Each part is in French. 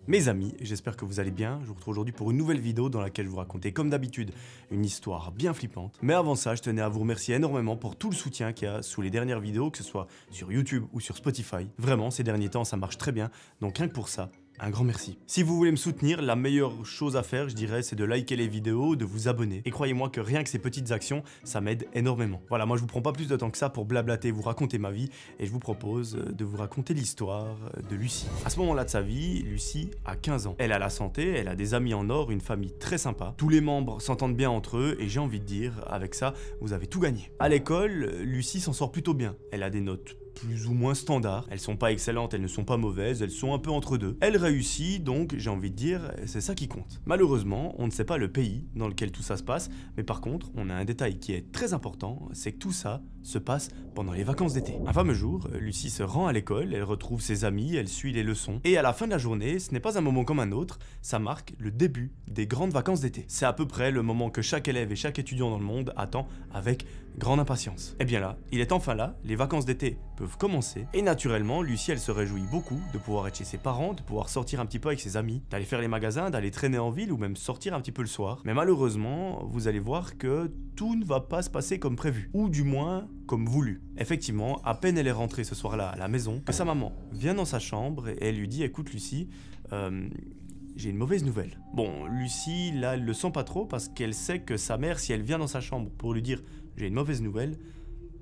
Mes amis, j'espère que vous allez bien. Je vous retrouve aujourd'hui pour une nouvelle vidéo dans laquelle je vous racontais comme d'habitude une histoire bien flippante. Mais avant ça, je tenais à vous remercier énormément pour tout le soutien qu'il y a sous les dernières vidéos, que ce soit sur YouTube ou sur Spotify. Vraiment, ces derniers temps, ça marche très bien. Donc rien que pour ça, un grand merci. Si vous voulez me soutenir, la meilleure chose à faire, je dirais, c'est de liker les vidéos, de vous abonner. Et croyez-moi que rien que ces petites actions, ça m'aide énormément. Voilà, moi je vous prends pas plus de temps que ça pour blablater, vous raconter ma vie, et je vous propose de vous raconter l'histoire de Lucie. À ce moment-là de sa vie, Lucie a 15 ans. Elle a la santé, elle a des amis en or, une famille très sympa. Tous les membres s'entendent bien entre eux, et j'ai envie de dire, avec ça, vous avez tout gagné. À l'école, Lucie s'en sort plutôt bien. Elle a des notes plus ou moins standards. Elles sont pas excellentes, elles ne sont pas mauvaises, elles sont un peu entre deux. Elle réussit, donc j'ai envie de dire, c'est ça qui compte. Malheureusement, on ne sait pas le pays dans lequel tout ça se passe, mais par contre, on a un détail qui est très important, c'est que tout ça se passe pendant les vacances d'été. Un fameux jour, Lucie se rend à l'école, elle retrouve ses amis, elle suit les leçons, et à la fin de la journée, ce n'est pas un moment comme un autre, ça marque le début des grandes vacances d'été. C'est à peu près le moment que chaque élève et chaque étudiant dans le monde attend avec grande impatience. Et bien là, il est enfin là, les vacances d'été peuvent commencer, et naturellement, Lucie, elle se réjouit beaucoup de pouvoir être chez ses parents, de pouvoir sortir un petit peu avec ses amis, d'aller faire les magasins, d'aller traîner en ville ou même sortir un petit peu le soir. Mais malheureusement, vous allez voir que tout ne va pas se passer comme prévu, ou du moins comme voulu. Effectivement, à peine elle est rentrée ce soir-là à la maison, que sa maman vient dans sa chambre et elle lui dit « Écoute Lucie, j'ai une mauvaise nouvelle. » Bon, Lucie, là, elle le sent pas trop parce qu'elle sait que sa mère, si elle vient dans sa chambre pour lui dire « J'ai une mauvaise nouvelle »,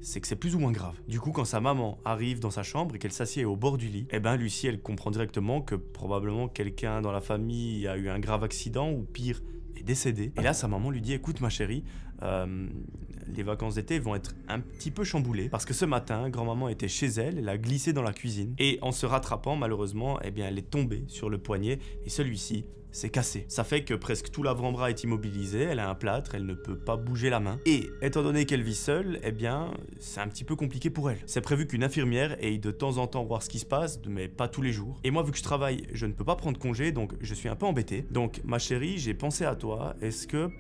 c'est que c'est plus ou moins grave. Du coup, quand sa maman arrive dans sa chambre et qu'elle s'assied au bord du lit, eh ben Lucie, elle comprend directement que probablement quelqu'un dans la famille a eu un grave accident ou pire, est décédé. Et là, sa maman lui dit « Écoute ma chérie, les vacances d'été vont être un petit peu chamboulées parce que ce matin, grand-maman était chez elle, elle a glissé dans la cuisine et en se rattrapant, malheureusement, eh bien, elle est tombée sur le poignet et celui-ci s'est cassé. Ça fait que presque tout l'avant-bras est immobilisé, elle a un plâtre, elle ne peut pas bouger la main. Et étant donné qu'elle vit seule, eh bien, c'est un petit peu compliqué pour elle. C'est prévu qu'une infirmière aille de temps en temps voir ce qui se passe, mais pas tous les jours. Et moi, vu que je travaille, je ne peux pas prendre congé, donc je suis un peu embêté. Donc, ma chérie, j'ai pensé à toi, est-ce que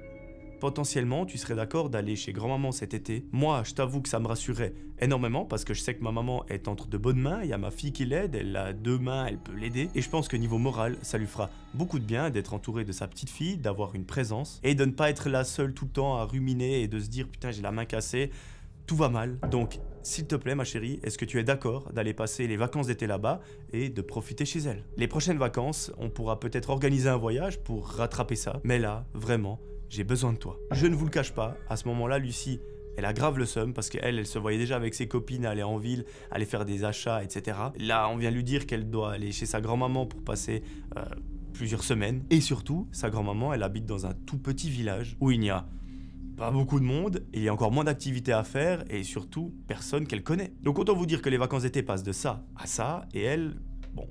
potentiellement, tu serais d'accord d'aller chez grand-maman cet été? Moi, je t'avoue que ça me rassurerait énormément parce que je sais que ma maman est entre de bonnes mains, il y a ma fille qui l'aide, elle a deux mains, elle peut l'aider. Et je pense que niveau moral, ça lui fera beaucoup de bien d'être entourée de sa petite fille, d'avoir une présence et de ne pas être là seule tout le temps à ruminer et de se dire putain, j'ai la main cassée, tout va mal. Donc, s'il te plaît, ma chérie, est-ce que tu es d'accord d'aller passer les vacances d'été là-bas et de profiter chez elle? Les prochaines vacances, on pourra peut-être organiser un voyage pour rattraper ça, mais là, vraiment, j'ai besoin de toi. Je ne vous le cache pas, à ce moment-là, Lucie, elle a grave le seum parce qu'elle se voyait déjà avec ses copines aller en ville, aller faire des achats, etc. Là, on vient lui dire qu'elle doit aller chez sa grand-maman pour passer plusieurs semaines. Et surtout, sa grand-maman, elle habite dans un tout petit village où il n'y a pas beaucoup de monde, il y a encore moins d'activités à faire et surtout, personne qu'elle connaît. Donc autant vous dire que les vacances d'été passent de ça à ça et elle, bon,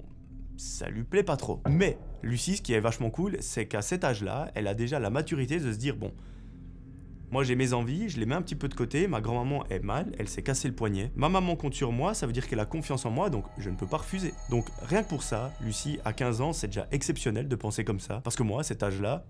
ça lui plaît pas trop. Mais Lucie, ce qui est vachement cool, c'est qu'à cet âge-là, elle a déjà la maturité de se dire, bon, moi j'ai mes envies, je les mets un petit peu de côté, ma grand-maman est mal, elle s'est cassé le poignet. Ma maman compte sur moi, ça veut dire qu'elle a confiance en moi, donc je ne peux pas refuser. Donc rien que pour ça, Lucie, à 15 ans, c'est déjà exceptionnel de penser comme ça. Parce que moi, à cet âge-là,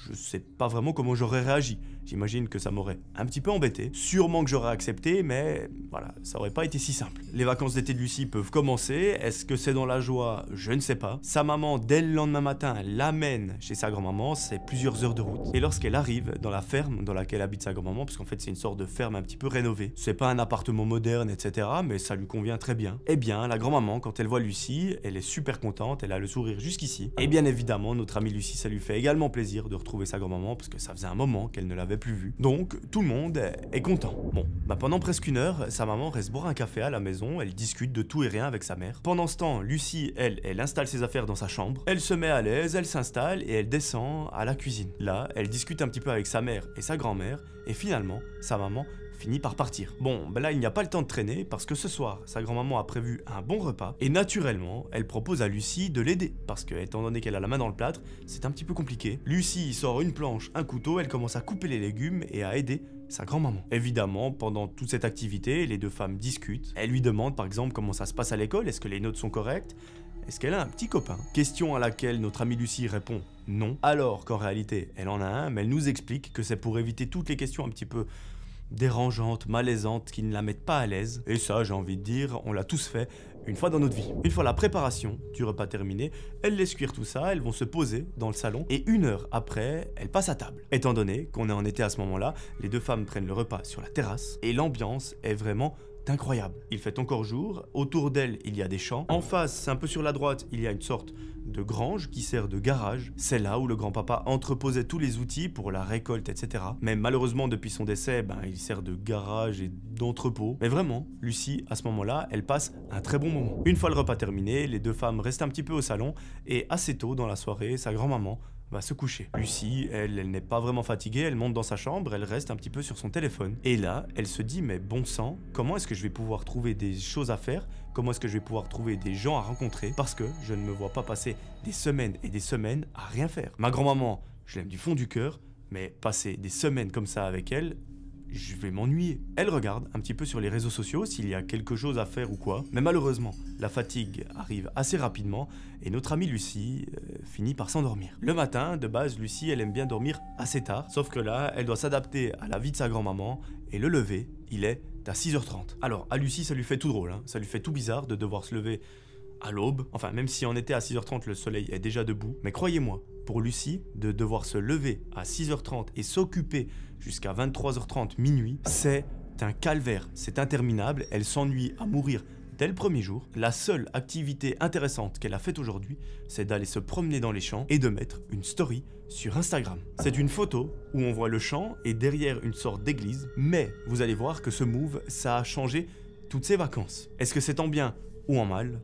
je sais pas vraiment comment j'aurais réagi. J'imagine que ça m'aurait un petit peu embêté. Sûrement que j'aurais accepté, mais voilà, ça aurait pas été si simple. Les vacances d'été de Lucie peuvent commencer. Est-ce que c'est dans la joie? Je ne sais pas. Sa maman, dès le lendemain matin, l'amène chez sa grand-maman. C'est plusieurs heures de route. Et lorsqu'elle arrive dans la ferme dans laquelle habite sa grand-maman, parce qu'en fait c'est une sorte de ferme un petit peu rénovée. C'est pas un appartement moderne, etc. Mais ça lui convient très bien. Eh bien, la grand-maman, quand elle voit Lucie, elle est super contente. Elle a le sourire jusqu'ici. Et bien évidemment, notre amie Lucie, ça lui fait également plaisir de retrouver sa grand-maman parce que ça faisait un moment qu'elle ne l'avait plus vue. Donc tout le monde est content. Bon, pendant presque une heure, sa maman reste boire un café à la maison, elle discute de tout et rien avec sa mère. Pendant ce temps, Lucie, elle installe ses affaires dans sa chambre, elle se met à l'aise, elle s'installe et elle descend à la cuisine. Là, elle discute un petit peu avec sa mère et sa grand-mère et finalement, sa maman finit par partir. Bon, là, il n'y a pas le temps de traîner parce que ce soir, sa grand-maman a prévu un bon repas et naturellement, elle propose à Lucie de l'aider parce que, étant donné qu'elle a la main dans le plâtre, c'est un petit peu compliqué. Lucie sort une planche, un couteau, elle commence à couper les légumes et à aider sa grand-maman. Évidemment, pendant toute cette activité, les deux femmes discutent. Elle lui demande par exemple comment ça se passe à l'école, est-ce que les notes sont correctes? Est-ce qu'elle a un petit copain? Question à laquelle notre amie Lucie répond non, alors qu'en réalité, elle en a un, mais elle nous explique que c'est pour éviter toutes les questions un petit peu dérangeantes, malaisantes, qui ne la mettent pas à l'aise. Et ça, j'ai envie de dire, on l'a tous fait une fois dans notre vie. Une fois la préparation du repas terminée, elles laissent cuire tout ça, elles vont se poser dans le salon et 1 heure après, elles passent à table. Étant donné qu'on est en été à ce moment-là, les 2 femmes prennent le repas sur la terrasse et l'ambiance est vraiment incroyable. Il fait encore jour, autour d'elle il y a des champs, en face, un peu sur la droite, il y a une sorte de grange qui sert de garage. C'est là où le grand-papa entreposait tous les outils pour la récolte, etc. Mais malheureusement, depuis son décès, il sert de garage et d'entrepôt. Mais vraiment, Lucie, à ce moment-là, elle passe un très bon moment. Une fois le repas terminé, les 2 femmes restent un petit peu au salon et assez tôt dans la soirée, sa grand-maman va se coucher. Lucie, elle n'est pas vraiment fatiguée, elle monte dans sa chambre, elle reste un petit peu sur son téléphone. Et là, elle se dit, mais bon sang, comment est-ce que je vais pouvoir trouver des choses à faire? Comment est-ce que je vais pouvoir trouver des gens à rencontrer? Parce que je ne me vois pas passer des semaines et des semaines à rien faire. Ma grand-maman, je l'aime du fond du cœur, mais passer des semaines comme ça avec elle, je vais m'ennuyer. Elle regarde un petit peu sur les réseaux sociaux s'il y a quelque chose à faire ou quoi, mais malheureusement, la fatigue arrive assez rapidement et notre amie Lucie finit par s'endormir. Le matin, de base, Lucie, elle aime bien dormir assez tard, sauf que là, elle doit s'adapter à la vie de sa grand-maman et le lever, il est à 6h30. Alors, à Lucie, ça lui fait tout drôle, ça lui fait tout bizarre de devoir se lever à l'aube, enfin même si on était à 6h30, le soleil est déjà debout, mais croyez-moi, pour Lucie, de devoir se lever à 6h30 et s'occuper jusqu'à 23h30 minuit, c'est un calvaire, c'est interminable, elle s'ennuie à mourir dès le premier jour. La seule activité intéressante qu'elle a faite aujourd'hui, c'est d'aller se promener dans les champs et de mettre une story sur Instagram. C'est une photo où on voit le champ et derrière une sorte d'église, mais vous allez voir que ce move, ça a changé toutes ses vacances. Est-ce que c'est en bien ou en mal ?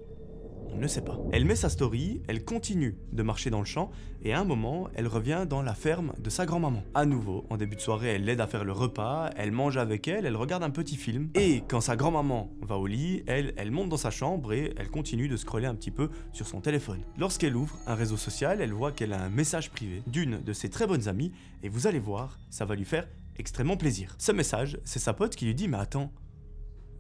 On ne sait pas. Elle met sa story, elle continue de marcher dans le champ et à un moment, elle revient dans la ferme de sa grand-maman. À nouveau, en début de soirée, elle l'aide à faire le repas, elle mange avec elle regarde un petit film. Et quand sa grand-maman va au lit, elle monte dans sa chambre et elle continue de scroller un petit peu sur son téléphone. Lorsqu'elle ouvre un réseau social, elle voit qu'elle a un message privé d'une de ses très bonnes amies et vous allez voir, ça va lui faire extrêmement plaisir. Ce message, c'est sa pote qui lui dit « Mais attends,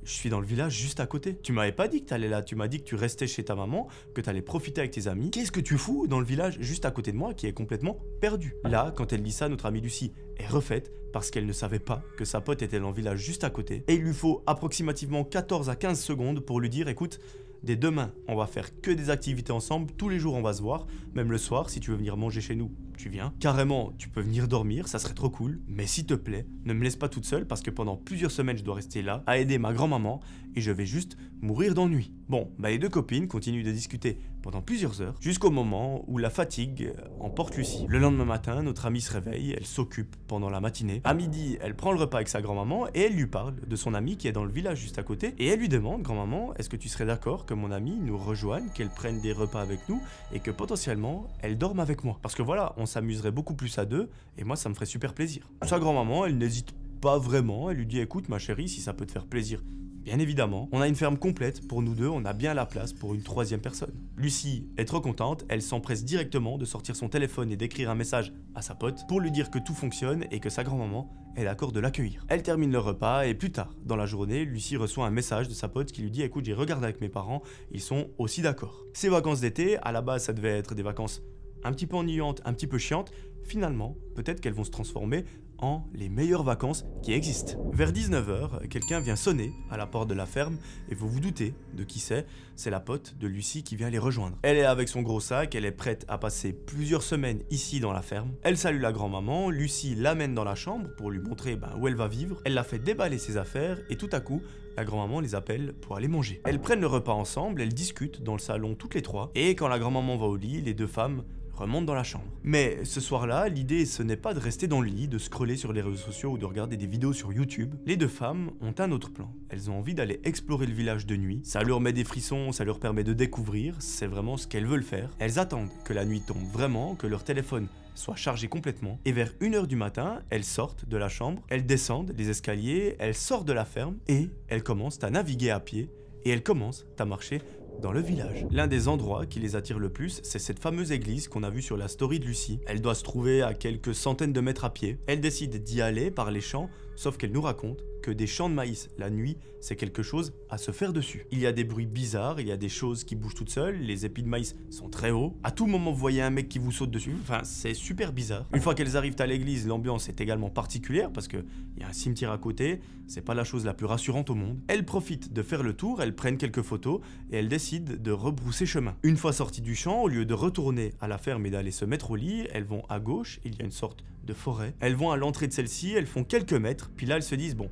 je suis dans le village juste à côté. Tu m'avais pas dit que t'allais là, tu m'as dit que tu restais chez ta maman, que t'allais profiter avec tes amis. Qu'est-ce que tu fous dans le village juste à côté de moi qui est complètement perdu ?» Là, quand elle dit ça, notre amie Lucie est refaite parce qu'elle ne savait pas que sa pote était dans le village juste à côté. Et il lui faut approximativement 14 à 15 secondes pour lui dire « Écoute, dès demain, on va faire que des activités ensemble, tous les jours on va se voir, même le soir, si tu veux venir manger chez nous, tu viens. Carrément, tu peux venir dormir, ça serait trop cool, mais s'il te plaît, ne me laisse pas toute seule parce que pendant plusieurs semaines, je dois rester là, à aider ma grand-maman, et je vais juste mourir d'ennui. » Bon, les 2 copines continuent de discuter pendant plusieurs heures, jusqu'au moment où la fatigue emporte Lucie. Le lendemain matin, notre amie se réveille, elle s'occupe pendant la matinée. À midi, elle prend le repas avec sa grand-maman et elle lui parle de son amie qui est dans le village juste à côté. Et elle lui demande, grand-maman, est-ce que tu serais d'accord que mon amie nous rejoigne, qu'elle prenne des repas avec nous et que potentiellement, elle dorme avec moi? Parce que voilà, on s'amuserait beaucoup plus à 2 et moi, ça me ferait super plaisir. Sa grand-maman, elle n'hésite pas vraiment, elle lui dit, écoute ma chérie, si ça peut te faire plaisir, bien évidemment, on a une ferme complète pour nous 2, on a bien la place pour une 3e personne. Lucie est trop contente, elle s'empresse directement de sortir son téléphone et d'écrire un message à sa pote pour lui dire que tout fonctionne et que sa grand-maman est d'accord de l'accueillir. Elle termine le repas et plus tard, dans la journée, Lucie reçoit un message de sa pote qui lui dit « Écoute, j'ai regardé avec mes parents, ils sont aussi d'accord. » Ces vacances d'été, à la base, ça devait être des vacances un petit peu ennuyantes, un petit peu chiantes. Finalement, peut-être qu'elles vont se transformer en les meilleures vacances qui existent. Vers 19h, quelqu'un vient sonner à la porte de la ferme et vous vous doutez de qui c'est la pote de Lucie qui vient les rejoindre. Elle est avec son gros sac, elle est prête à passer plusieurs semaines ici dans la ferme. Elle salue la grand-maman, Lucie l'amène dans la chambre pour lui montrer où elle va vivre. Elle la fait déballer ses affaires et tout à coup, la grand-maman les appelle pour aller manger. Elles prennent le repas ensemble, elles discutent dans le salon toutes les 3 et quand la grand-maman va au lit, les 2 femmes remonte dans la chambre. Mais ce soir-là, l'idée ce n'est pas de rester dans le lit, de scroller sur les réseaux sociaux ou de regarder des vidéos sur YouTube. Les 2 femmes ont un autre plan. Elles ont envie d'aller explorer le village de nuit. Ça leur met des frissons, ça leur permet de découvrir, c'est vraiment ce qu'elles veulent faire. Elles attendent que la nuit tombe vraiment, que leur téléphone soit chargé complètement. Et vers 1h du matin, elles sortent de la chambre, elles descendent les escaliers, elles sortent de la ferme et elles commencent à naviguer à pied et elles commencent à marcher dans le village. L'un des endroits qui les attire le plus, c'est cette fameuse église qu'on a vue sur la story de Lucie. Elle doit se trouver à quelques centaines de mètres à pied. Elle décide d'y aller par les champs, sauf qu'elle nous raconte que des champs de maïs la nuit, c'est quelque chose à se faire dessus. Il y a des bruits bizarres, il y a des choses qui bougent toutes seules, les épis de maïs sont très hauts. À tout moment, vous voyez un mec qui vous saute dessus, enfin, c'est super bizarre. Une fois qu'elles arrivent à l'église, l'ambiance est également particulière parce qu'il y a un cimetière à côté, c'est pas la chose la plus rassurante au monde. Elles profitent de faire le tour, elles prennent quelques photos et elles décident de rebrousser chemin. Une fois sorties du champ, au lieu de retourner à la ferme et d'aller se mettre au lit, elles vont à gauche, il y a une sorte de forêt. Elles vont à l'entrée de celle-ci, elles font quelques mètres, puis là elles se disent bon,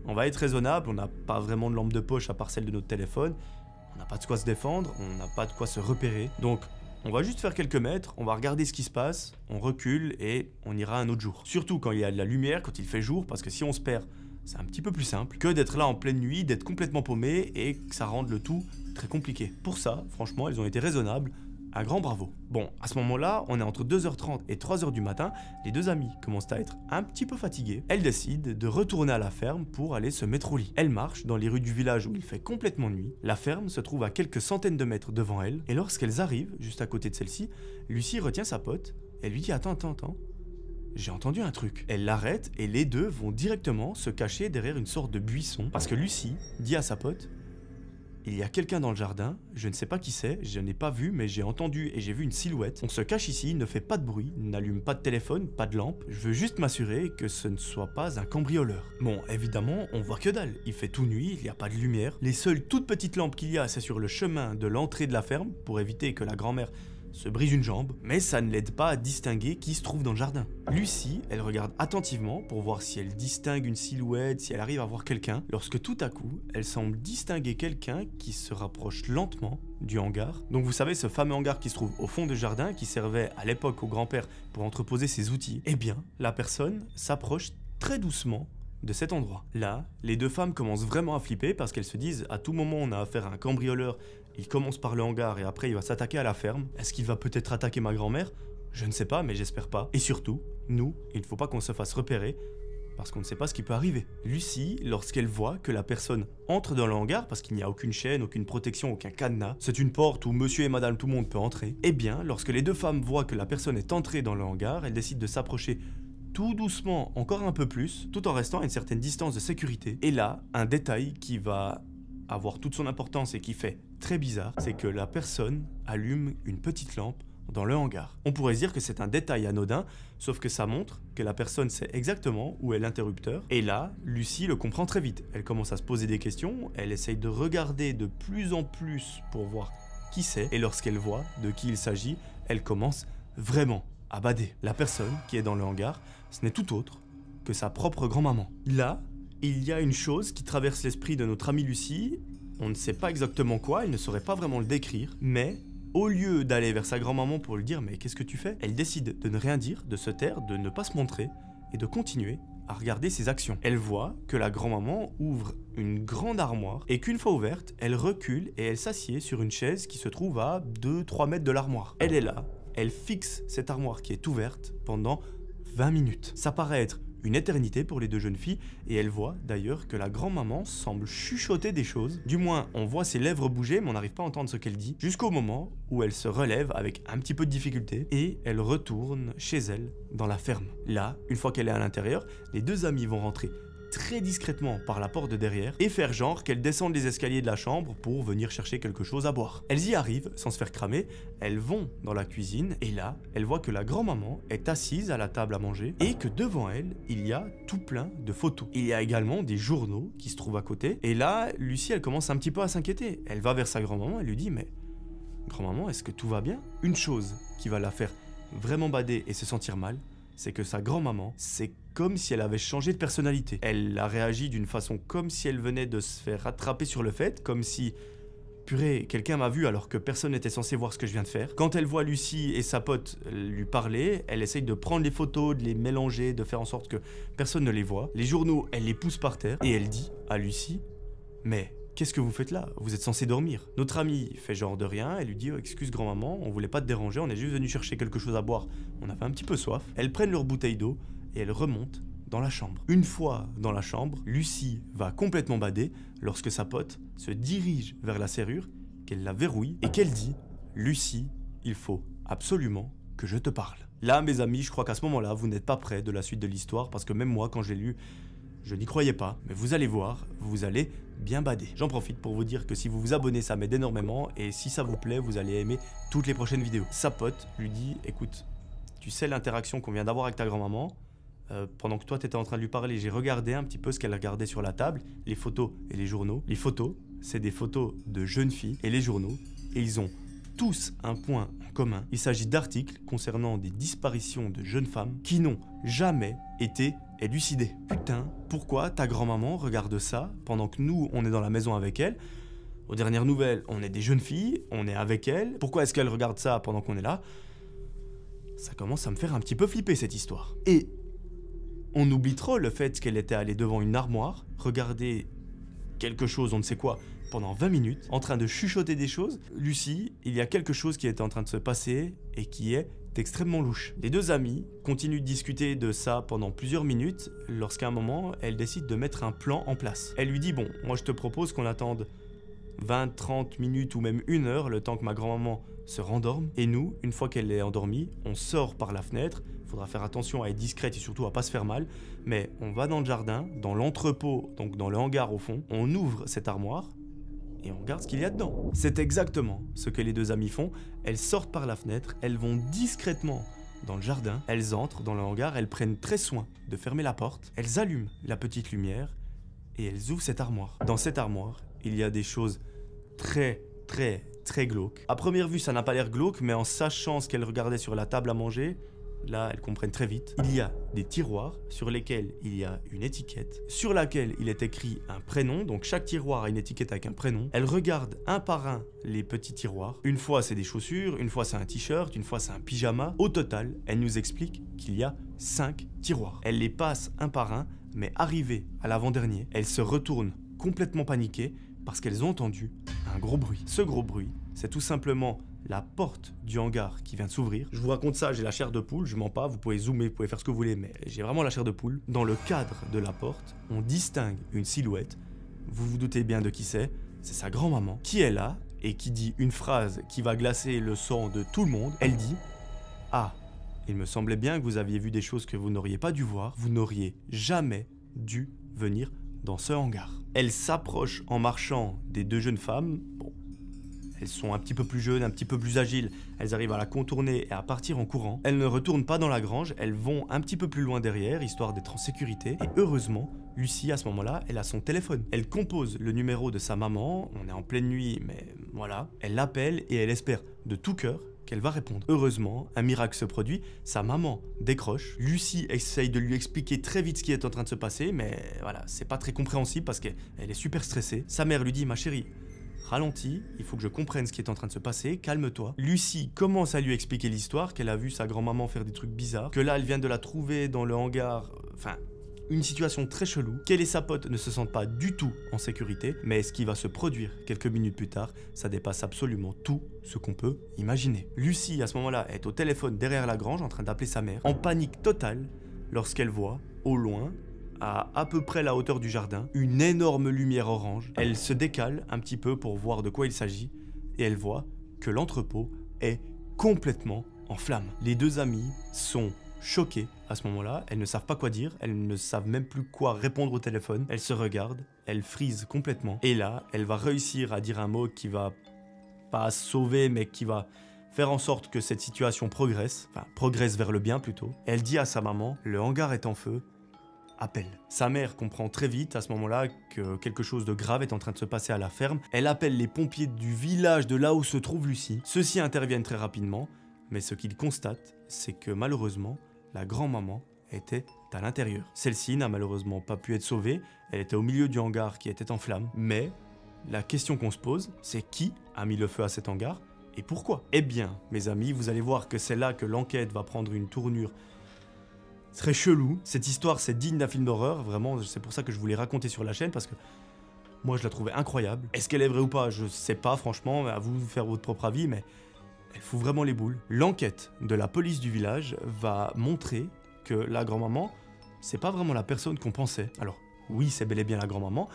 on va être raisonnable, on n'a pas vraiment de lampe de poche à part celle de notre téléphone, on n'a pas de quoi se défendre, on n'a pas de quoi se repérer, donc on va juste faire quelques mètres, on va regarder ce qui se passe, on recule et on ira un autre jour. Surtout quand il y a de la lumière, quand il fait jour, parce que si on se perd, c'est un petit peu plus simple que d'être là en pleine nuit, d'être complètement paumé et que ça rende le tout très compliqué. Pour ça, franchement, elles ont été raisonnables. Un grand bravo. Bon, à ce moment-là, on est entre 2h30 et 3h du matin, les deux amies commencent à être un petit peu fatiguées. Elles décident de retourner à la ferme pour aller se mettre au lit. Elles marchent dans les rues du village où il fait complètement nuit. La ferme se trouve à quelques centaines de mètres devant elles, et lorsqu'elles arrivent, juste à côté de celle-ci, Lucie retient sa pote, elle lui dit « Attends, j'ai entendu un truc ». Elle l'arrête et les deux vont directement se cacher derrière une sorte de buisson, parce que Lucie dit à sa pote: il y a quelqu'un dans le jardin, je ne sais pas qui c'est, je n'ai pas vu, mais j'ai entendu et j'ai vu une silhouette. On se cache ici, ne fait pas de bruit, n'allume pas de téléphone, pas de lampe. Je veux juste m'assurer que ce ne soit pas un cambrioleur. Bon, évidemment, on voit que dalle. Il fait tout nuit, il n'y a pas de lumière. Les seules toutes petites lampes qu'il y a, c'est sur le chemin de l'entrée de la ferme, pour éviter que la grand-mère se brise une jambe, mais ça ne l'aide pas à distinguer qui se trouve dans le jardin. Lucie, elle regarde attentivement pour voir si elle distingue une silhouette, si elle arrive à voir quelqu'un, lorsque tout à coup, elle semble distinguer quelqu'un qui se rapproche lentement du hangar. Donc vous savez, ce fameux hangar qui se trouve au fond du jardin, qui servait à l'époque au grand-père pour entreposer ses outils. Eh bien, la personne s'approche très doucement de cet endroit. Là, les deux femmes commencent vraiment à flipper parce qu'elles se disent à tout moment on a affaire à un cambrioleur, il commence par le hangar et après il va s'attaquer à la ferme. Est-ce qu'il va peut-être attaquer ma grand-mère? Je ne sais pas, mais j'espère pas. Et surtout, nous, il ne faut pas qu'on se fasse repérer parce qu'on ne sait pas ce qui peut arriver. Lucie, lorsqu'elle voit que la personne entre dans le hangar, parce qu'il n'y a aucune chaîne, aucune protection, aucun cadenas, c'est une porte où monsieur et madame tout le monde peut entrer, eh bien, lorsque les deux femmes voient que la personne est entrée dans le hangar, elles décident de s'approcher tout doucement, encore un peu plus, tout en restant à une certaine distance de sécurité. Et là, un détail qui va avoir toute son importance et qui fait très bizarre, c'est que la personne allume une petite lampe dans le hangar. On pourrait se dire que c'est un détail anodin, sauf que ça montre que la personne sait exactement où est l'interrupteur. Et là, Lucie le comprend très vite. Elle commence à se poser des questions, elle essaye de regarder de plus en plus pour voir qui c'est, et lorsqu'elle voit de qui il s'agit, elle commence vraiment à bader. La personne qui est dans le hangar, ce n'est tout autre que sa propre grand-maman. Là, il y a une chose qui traverse l'esprit de notre amie Lucie, on ne sait pas exactement quoi, elle ne saurait pas vraiment le décrire, mais au lieu d'aller vers sa grand-maman pour lui dire « mais qu'est-ce que tu fais ?», elle décide de ne rien dire, de se taire, de ne pas se montrer et de continuer à regarder ses actions. Elle voit que la grand-maman ouvre une grande armoire et qu'une fois ouverte, elle recule et elle s'assied sur une chaise qui se trouve à 2-3 mètres de l'armoire. Elle est là, elle fixe cette armoire qui est ouverte pendant 20 minutes. Ça paraît être une éternité pour les deux jeunes filles et elle voit d'ailleurs que la grand-maman semble chuchoter des choses. Du moins, on voit ses lèvres bouger mais on n'arrive pas à entendre ce qu'elle dit jusqu'au moment où elle se relève avec un petit peu de difficulté et elle retourne chez elle dans la ferme. Là, une fois qu'elle est à l'intérieur, les deux amies vont rentrer très discrètement par la porte de derrière et faire genre qu'elles descendent les escaliers de la chambre pour venir chercher quelque chose à boire. Elles y arrivent sans se faire cramer, elles vont dans la cuisine et là, elles voient que la grand-maman est assise à la table à manger et que devant elle, il y a tout plein de photos. Il y a également des journaux qui se trouvent à côté et là, Lucie, elle commence un petit peu à s'inquiéter. Elle va vers sa grand-maman et lui dit « mais grand-maman, est-ce que tout va bien ?» Une chose qui va la faire vraiment bader et se sentir mal, c'est que sa grand-maman, c'est comme si elle avait changé de personnalité. Elle a réagi d'une façon comme si elle venait de se faire rattraper sur le fait, comme si, purée, quelqu'un m'a vu alors que personne n'était censé voir ce que je viens de faire. Quand elle voit Lucie et sa pote lui parler, elle essaye de prendre les photos, de les mélanger, de faire en sorte que personne ne les voit. Les journaux, elle les pousse par terre et elle dit à Lucie « mais qu'est-ce que vous faites là? Vous êtes censé dormir. » Notre amie fait genre de rien, elle lui dit « excuse grand-maman, on voulait pas te déranger, on est juste venu chercher quelque chose à boire. On avait un petit peu soif. » Elles prennent leur bouteille d'eau et elles remontent dans la chambre. Une fois dans la chambre, Lucie va complètement bader lorsque sa pote se dirige vers la serrure, qu'elle la verrouille et qu'elle dit « Lucie, il faut absolument que je te parle. » Là, mes amis, je crois qu'à ce moment-là, vous n'êtes pas prêts de la suite de l'histoire parce que même moi, quand je l'ai lu, je n'y croyais pas, mais vous allez voir, vous allez bien bader. J'en profite pour vous dire que si vous vous abonnez, ça m'aide énormément, et si ça vous plaît, vous allez aimer toutes les prochaines vidéos. Sa pote lui dit, écoute, tu sais l'interaction qu'on vient d'avoir avec ta grand-maman, pendant que toi tu étais en train de lui parler, j'ai regardé un petit peu ce qu'elle regardait sur la table, les photos et les journaux. Les photos, c'est des photos de jeunes filles, et les journaux, et ils ont tous un point en commun. Il s'agit d'articles concernant des disparitions de jeunes femmes qui n'ont jamais été élucidées. Putain, pourquoi ta grand-maman regarde ça pendant que nous, on est dans la maison avec elle? Aux dernières nouvelles, on est des jeunes filles, on est avec elle. Pourquoi est-ce qu'elle regarde ça pendant qu'on est là? Ça commence à me faire un petit peu flipper cette histoire. Et on oublie trop le fait qu'elle était allée devant une armoire, regarder quelque chose, on ne sait quoi, pendant 20 minutes, en train de chuchoter des choses. Lucie, il y a quelque chose qui est en train de se passer et qui est extrêmement louche. Les deux amies continuent de discuter de ça pendant plusieurs minutes lorsqu'à un moment, elle décide de mettre un plan en place. Elle lui dit, bon, moi je te propose qu'on attende 20, 30 minutes ou même 1 heure, le temps que ma grand-maman se rendorme. Et nous, une fois qu'elle est endormie, on sort par la fenêtre. Il faudra faire attention à être discrète et surtout à pas se faire mal. Mais on va dans le jardin, dans l'entrepôt, donc dans le hangar au fond. On ouvre cette armoire et on regarde ce qu'il y a dedans. C'est exactement ce que les deux amies font. Elles sortent par la fenêtre, elles vont discrètement dans le jardin, elles entrent dans le hangar, elles prennent très soin de fermer la porte, elles allument la petite lumière et elles ouvrent cette armoire. Dans cette armoire, il y a des choses très glauques. À première vue, ça n'a pas l'air glauque, mais en sachant ce qu'elles regardaient sur la table à manger, là, elles comprennent très vite. Il y a des tiroirs sur lesquels il y a une étiquette, sur laquelle il est écrit un prénom, donc chaque tiroir a une étiquette avec un prénom. Elles regardent un par un les petits tiroirs. Une fois, c'est des chaussures, une fois, c'est un t-shirt, une fois, c'est un pyjama. Au total, elles nous expliquent qu'il y a 5 tiroirs. Elles les passent un par un, mais arrivées à l'avant-dernier, elles se retournent complètement paniquées parce qu'elles ont entendu un gros bruit. Ce gros bruit, c'est tout simplement la porte du hangar qui vient de s'ouvrir. Je vous raconte ça, j'ai la chair de poule, je mens pas, vous pouvez zoomer, vous pouvez faire ce que vous voulez, mais j'ai vraiment la chair de poule. Dans le cadre de la porte, on distingue une silhouette. Vous vous doutez bien de qui c'est sa grand-maman, qui est là et qui dit une phrase qui va glacer le sang de tout le monde. Elle dit « Ah, il me semblait bien que vous aviez vu des choses que vous n'auriez pas dû voir, vous n'auriez jamais dû venir dans ce hangar. » Elle s'approche en marchant des deux jeunes femmes. Bon, elles sont un petit peu plus jeunes, un petit peu plus agiles. Elles arrivent à la contourner et à partir en courant. Elles ne retournent pas dans la grange, elles vont un petit peu plus loin derrière, histoire d'être en sécurité. Et heureusement, Lucie, à ce moment-là, elle a son téléphone. Elle compose le numéro de sa maman. On est en pleine nuit, mais voilà. Elle l'appelle et elle espère de tout cœur qu'elle va répondre. Heureusement, un miracle se produit, sa maman décroche, Lucie essaye de lui expliquer très vite ce qui est en train de se passer, mais voilà, c'est pas très compréhensible parce qu'elle est super stressée. Sa mère lui dit, ma chérie, ralentis, il faut que je comprenne ce qui est en train de se passer, calme-toi. Lucie commence à lui expliquer l'histoire, qu'elle a vu sa grand-maman faire des trucs bizarres, que là elle vient de la trouver dans le hangar, enfin... une situation très chelou, qu'elle et sa pote ne se sentent pas du tout en sécurité, mais ce qui va se produire quelques minutes plus tard, ça dépasse absolument tout ce qu'on peut imaginer. Lucie, à ce moment-là, est au téléphone derrière la grange en train d'appeler sa mère, en panique totale, lorsqu'elle voit, au loin, à peu près la hauteur du jardin, une énorme lumière orange. Elle se décale un petit peu pour voir de quoi il s'agit, et elle voit que l'entrepôt est complètement en flammes. Les deux amies sont choquées à ce moment-là, elles ne savent pas quoi dire, elles ne savent même plus quoi répondre au téléphone, elles se regardent, elles frisent complètement, et là, elle va réussir à dire un mot qui va pas sauver, mais qui va faire en sorte que cette situation progresse, enfin progresse vers le bien plutôt. Elle dit à sa maman, le hangar est en feu, appelle. Sa mère comprend très vite à ce moment-là que quelque chose de grave est en train de se passer à la ferme, elle appelle les pompiers du village de là où se trouve Lucie, ceux-ci interviennent très rapidement, mais ce qu'ils constatent, c'est que malheureusement, la grand-maman était à l'intérieur. Celle-ci n'a malheureusement pas pu être sauvée, elle était au milieu du hangar qui était en flammes, mais la question qu'on se pose, c'est qui a mis le feu à cet hangar et pourquoi? Eh bien, mes amis, vous allez voir que c'est là que l'enquête va prendre une tournure très chelou. Cette histoire, c'est digne d'un film d'horreur, vraiment, c'est pour ça que je voulais raconter sur la chaîne, parce que moi, je la trouvais incroyable. Est-ce qu'elle est vraie ou pas? Je sais pas, franchement, à vous de faire votre propre avis, mais... elle fout vraiment les boules. L'enquête de la police du village va montrer que la grand-maman, c'est pas vraiment la personne qu'on pensait. Alors, oui, c'est bel et bien la grand-maman,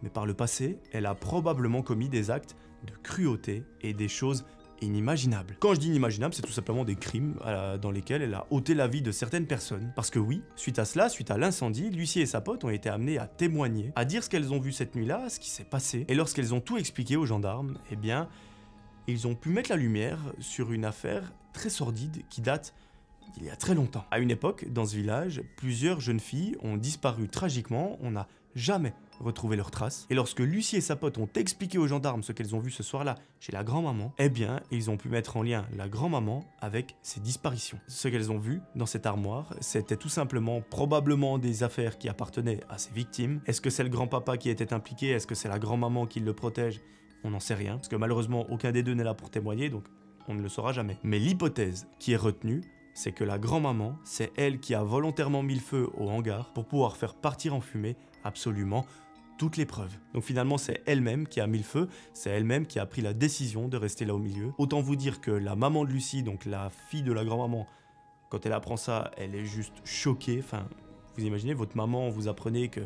mais par le passé, elle a probablement commis des actes de cruauté et des choses inimaginables. Quand je dis inimaginables, c'est tout simplement des crimes dans lesquels elle a ôté la vie de certaines personnes. Parce que oui, suite à cela, suite à l'incendie, Lucie et sa pote ont été amenées à témoigner, à dire ce qu'elles ont vu cette nuit-là, ce qui s'est passé. Et lorsqu'elles ont tout expliqué aux gendarmes, eh bien, ils ont pu mettre la lumière sur une affaire très sordide qui date d'il y a très longtemps. À une époque, dans ce village, plusieurs jeunes filles ont disparu tragiquement, on n'a jamais retrouvé leurs traces. Et lorsque Lucie et sa pote ont expliqué aux gendarmes ce qu'elles ont vu ce soir-là chez la grand-maman, eh bien, ils ont pu mettre en lien la grand-maman avec ces disparitions. Ce qu'elles ont vu dans cette armoire, c'était tout simplement probablement des affaires qui appartenaient à ces victimes. Est-ce que c'est le grand-papa qui était impliqué? Est-ce que c'est la grand-maman qui le protège? On n'en sait rien, parce que malheureusement, aucun des deux n'est là pour témoigner, donc on ne le saura jamais. Mais l'hypothèse qui est retenue, c'est que la grand-maman, c'est elle qui a volontairement mis le feu au hangar pour pouvoir faire partir en fumée absolument toutes les preuves. Donc finalement, c'est elle-même qui a mis le feu, c'est elle-même qui a pris la décision de rester là au milieu. Autant vous dire que la maman de Lucie, donc la fille de la grand-maman, quand elle apprend ça, elle est juste choquée. Enfin, vous imaginez, votre maman, vous apprenez que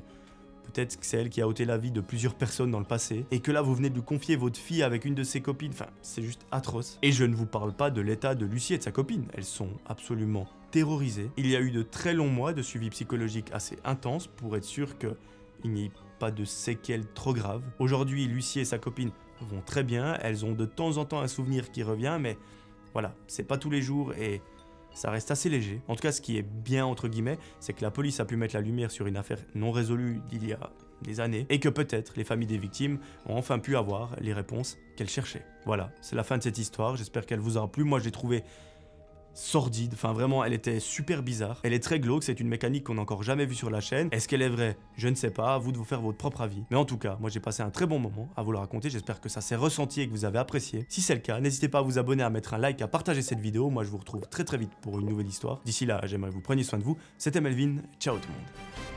peut-être que c'est elle qui a ôté la vie de plusieurs personnes dans le passé, et que là vous venez de lui confier votre fille avec une de ses copines, enfin c'est juste atroce. Et je ne vous parle pas de l'état de Lucie et de sa copine, elles sont absolument terrorisées. Il y a eu de très longs mois de suivi psychologique assez intense pour être sûr qu'il n'y ait pas de séquelles trop graves. Aujourd'hui, Lucie et sa copine vont très bien, elles ont de temps en temps un souvenir qui revient, mais voilà, c'est pas tous les jours et ça reste assez léger. En tout cas, ce qui est bien, entre guillemets, c'est que la police a pu mettre la lumière sur une affaire non résolue d'il y a des années, et que peut-être les familles des victimes ont enfin pu avoir les réponses qu'elles cherchaient. Voilà, c'est la fin de cette histoire, j'espère qu'elle vous aura plu. Moi, je l'ai trouvée sordide, enfin vraiment elle était super bizarre, elle est très glauque, c'est une mécanique qu'on n'a encore jamais vue sur la chaîne. Est-ce qu'elle est vraie? Je ne sais pas, à vous de vous faire votre propre avis. Mais en tout cas, moi j'ai passé un très bon moment à vous le raconter, j'espère que ça s'est ressenti et que vous avez apprécié. Si c'est le cas, n'hésitez pas à vous abonner, à mettre un like, à partager cette vidéo. Moi je vous retrouve très vite pour une nouvelle histoire. D'ici là, j'aimerais que vous preniez soin de vous. C'était Melvin, ciao tout le monde.